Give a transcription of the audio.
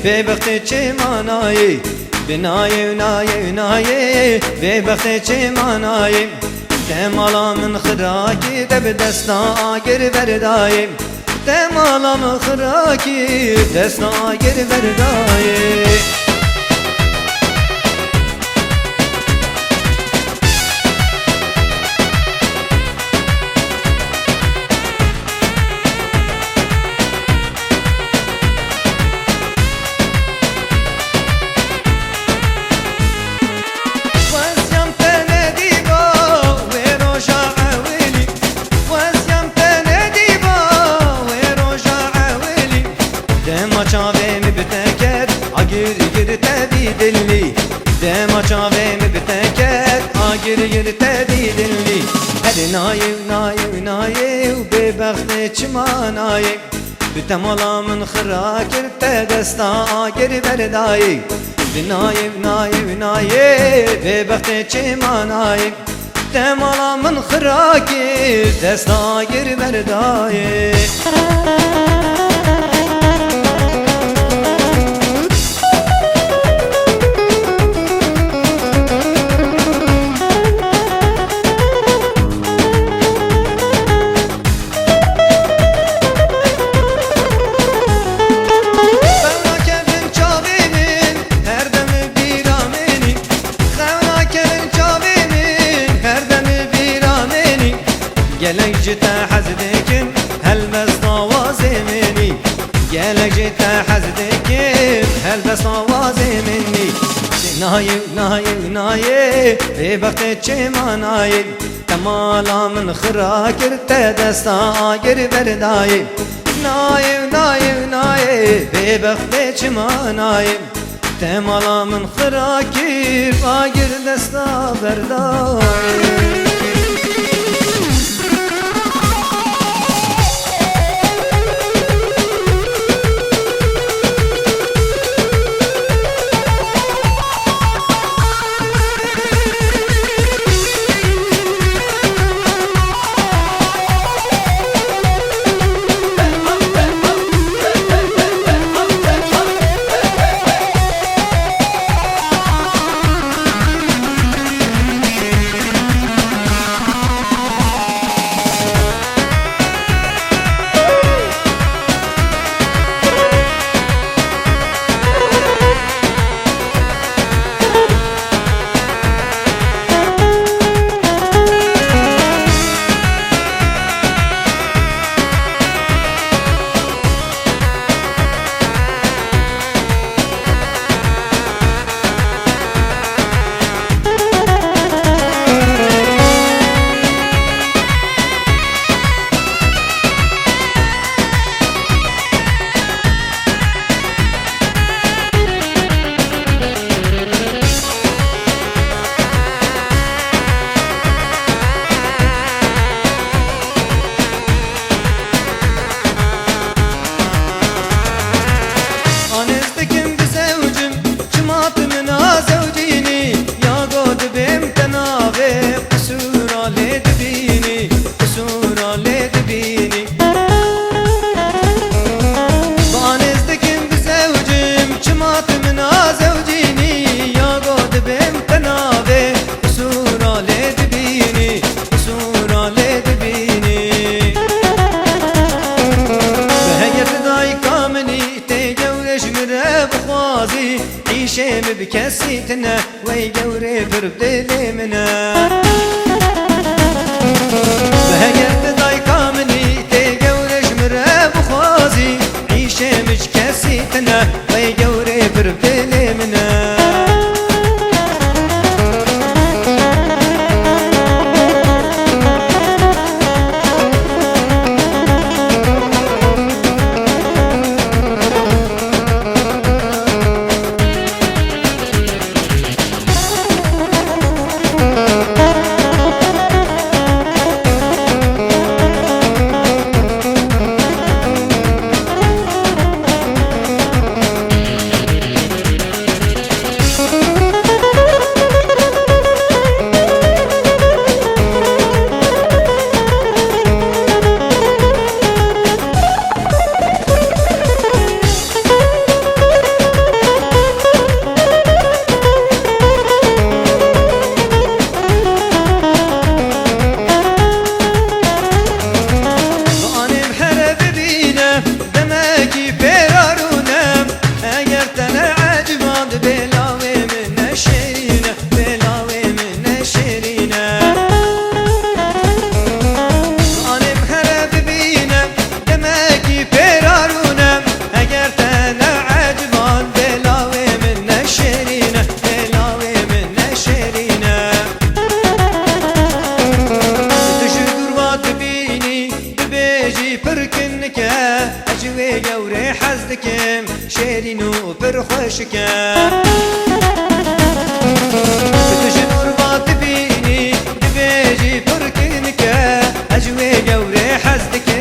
ببخت چه مانایی بنای ونای ونای ببخت چه مانایی دمالا من خراکی دب دستا آگر بردایی دمالا من خراکی دستا آگر بردایی دلي دما چاوي مبتكت آگر گر تدي دلي هل ناي ناي ناي وببخت چماناي بتمالا من خراكر تدستا آگر برداي بناي ناي ناي ببخت چماناي تمالا من خراكر دستا آگر برداي gelek jita hazdekim helbes navaze meni gelek jita hazdekim helbes navaze meni nayi nayi nayi bebakte çemanayi tamala min khrakir te desta ager berdayi nayi nayi nayi bebakte çemanayi tamala min khrakir ager desta berdayi عيشي بكاسيتنا ويجوري بربدلي منا بهجت ضايقة مني تجوري شمرة بخوازي عيشي بكاسيتنا ويجوري بربدلي منا دبيجي بركنك أجوي جوري حزدكم شيرينو برخوشك بتجنور باطبيني دبيجي بركنك أجوي جوري حزدك